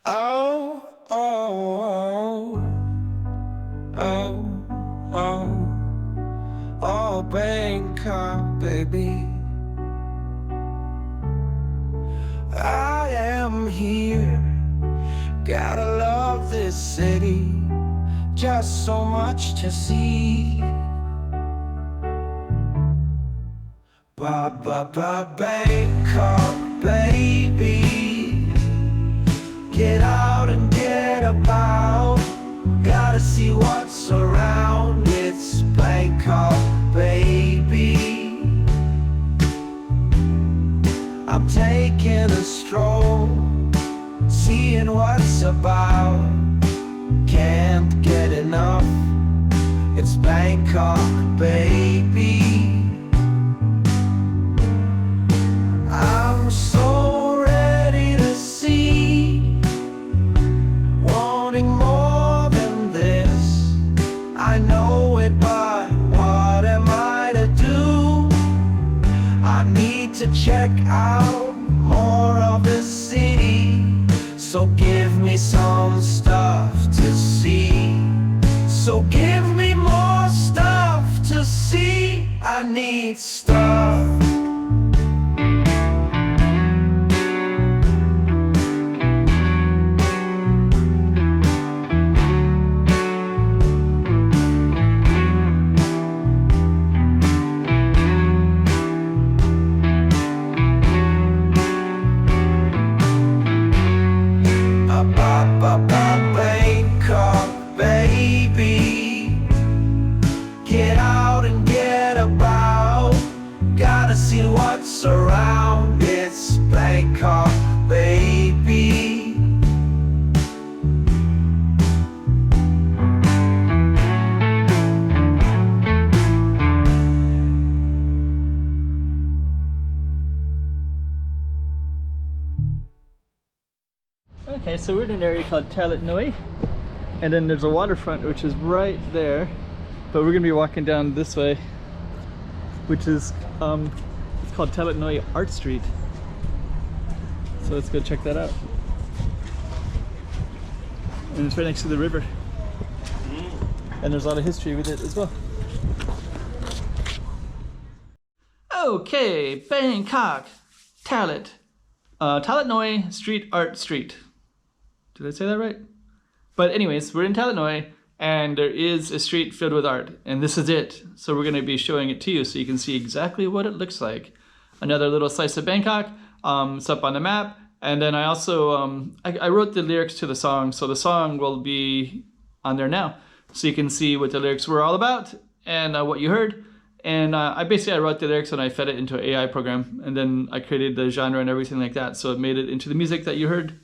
Oh, oh, oh, oh, oh, oh, Bangkok, baby. I am here, gotta love this city, just so much to see. Bangkok, baby. Get out and get about, gotta see what's around. It's Bangkok, baby. I'm taking a stroll, seeing what's about. Can't get enough, it's Bangkok, baby. I'm so ready to see, wanting more than this. I know it, but what am I to do? I need to check out more of the city, so give me some stuff to see. So give me more stuff to see. I need stuff. Bangkok, baby. Get out and get about, gotta see what's around. It's Bangkok, baby. Okay, so we're in an area called Talat, and then there's a waterfront which is right there, but we're gonna be walking down this way, which is it's called Talat Art Street. So let's go check that out. And it's right next to the river, and there's a lot of history with it as well. Okay, Bangkok, Talat, Talat Street Art Street. Did I say that right? But anyways, we're in Talat, and there is a street filled with art, and this is it. So we're going to be showing it to you so you can see exactly what it looks like. Another little slice of Bangkok. It's up on the map. And then I also, I wrote the lyrics to the song, so the song will be on there now. So you can see what the lyrics were all about and what you heard. And I wrote the lyrics and I fed it into an AI program, and then I created the genre and everything like that. So it made it into the music that you heard.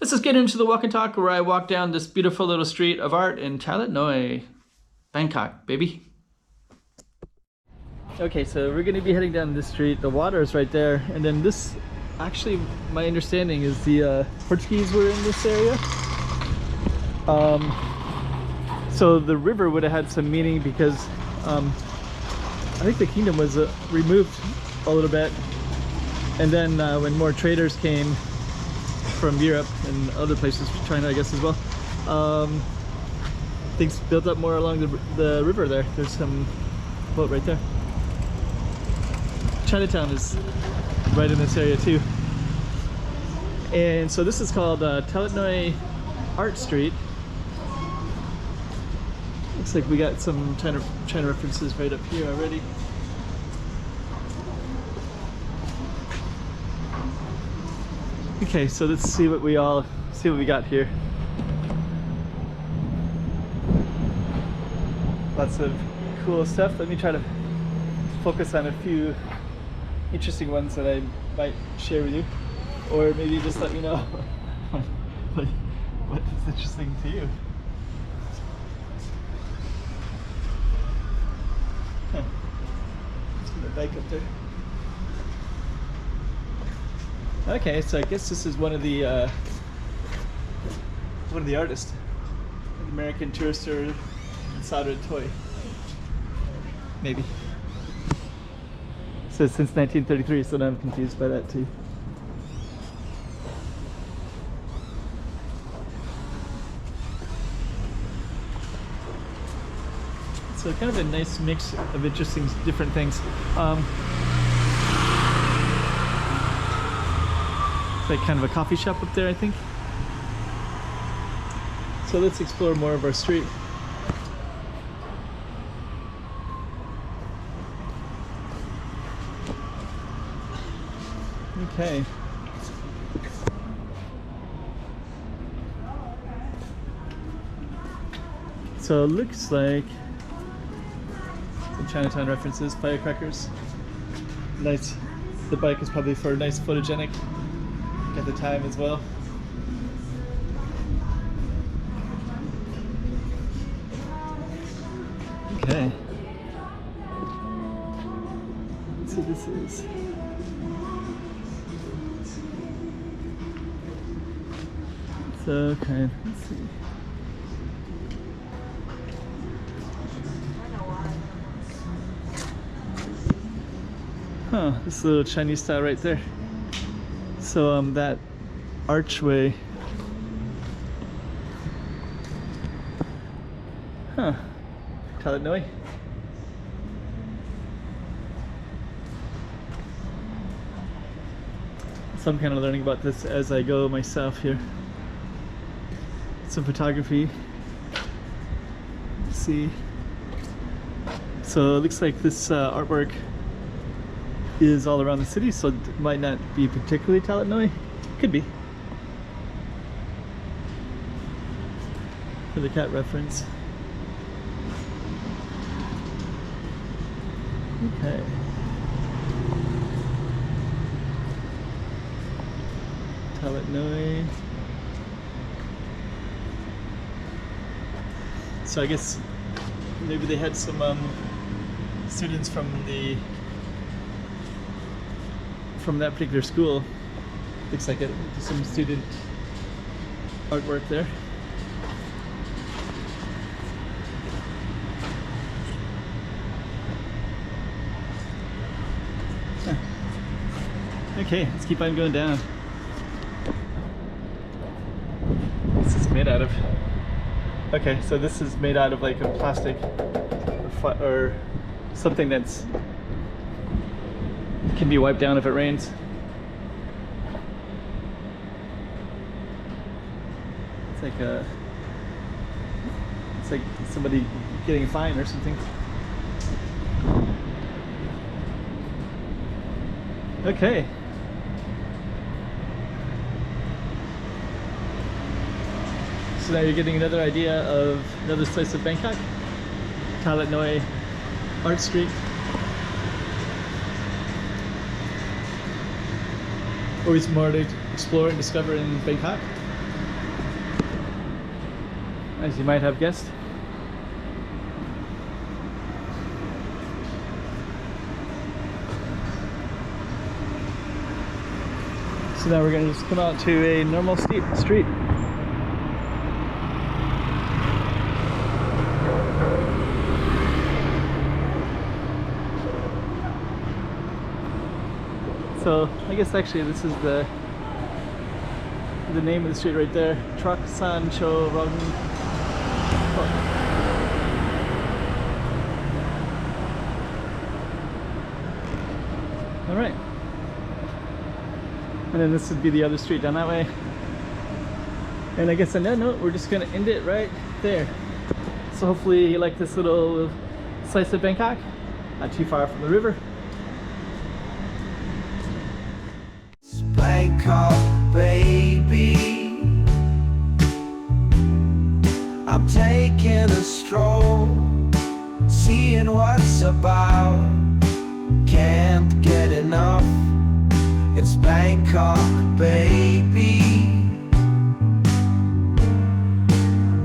Let's just get into the walk and talk where I walk down this beautiful little street of art in Talat, Bangkok, baby. Okay, so we're going to be heading down this street. The water is right there, and then this, actually, my understanding is the Portuguese were in this area. So the river would have had some meaning because I think the kingdom was removed a little bit, and then when more traders came from Europe and other places, China I guess as well, things built up more along the river there. There's some boat right there. Chinatown is right in this area too. And so this is called Talat Art Street. Looks like we got some China references right up here already. Okay, so let's see what we got here. Lots of cool stuff. Let me try to focus on a few interesting ones that I might share with you, or maybe just let me know what is interesting to you. Let's put the bike up there. Okay, so I guess this is one of the artists, an American tourister, soldered toy, maybe. says since 1933, so now I'm confused by that too. So kind of a nice mix of interesting, different things. It's like kind of a coffee shop up there, I think. So let's explore more of our street. Okay. So it looks like some Chinatown references, firecrackers. Nice. The bike is probably for a nice photogenic at the time as well. Okay. Let's see what this is. So, okay, let's see. Huh, this little Chinese style right there. So that archway. Huh. Talat Noi. So I'm kind of learning about this as I go myself here. Some photography. Let's see. So it looks like this artwork is all around the city, so it might not be particularly Talat Noi. Could be. For the cat reference. Okay. Talat Noi. So I guess maybe they had some students from that particular school. Looks like some student artwork there. Huh. Okay, let's keep on going down. What's this made out of? Okay, so this is made out of like a plastic or something that's can be wiped down if it rains. It's like somebody getting a fine or something. Okay. So now you're getting another idea of another slice of Bangkok. Talat Noi Art Street. Always more to explore and discover in Bangkok, as you might have guessed. So now we're going to just come out to a normal street. So I guess actually this is the name of the street right there. Truck San Cho Rong. All right. And then this would be the other street down that way. And I guess on that note, we're just gonna end it right there. So hopefully you like this little slice of Bangkok. Not too far from the river. Bangkok, baby, I'm taking a stroll, seeing what's about. Can't get enough. It's Bangkok, baby.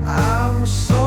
I'm so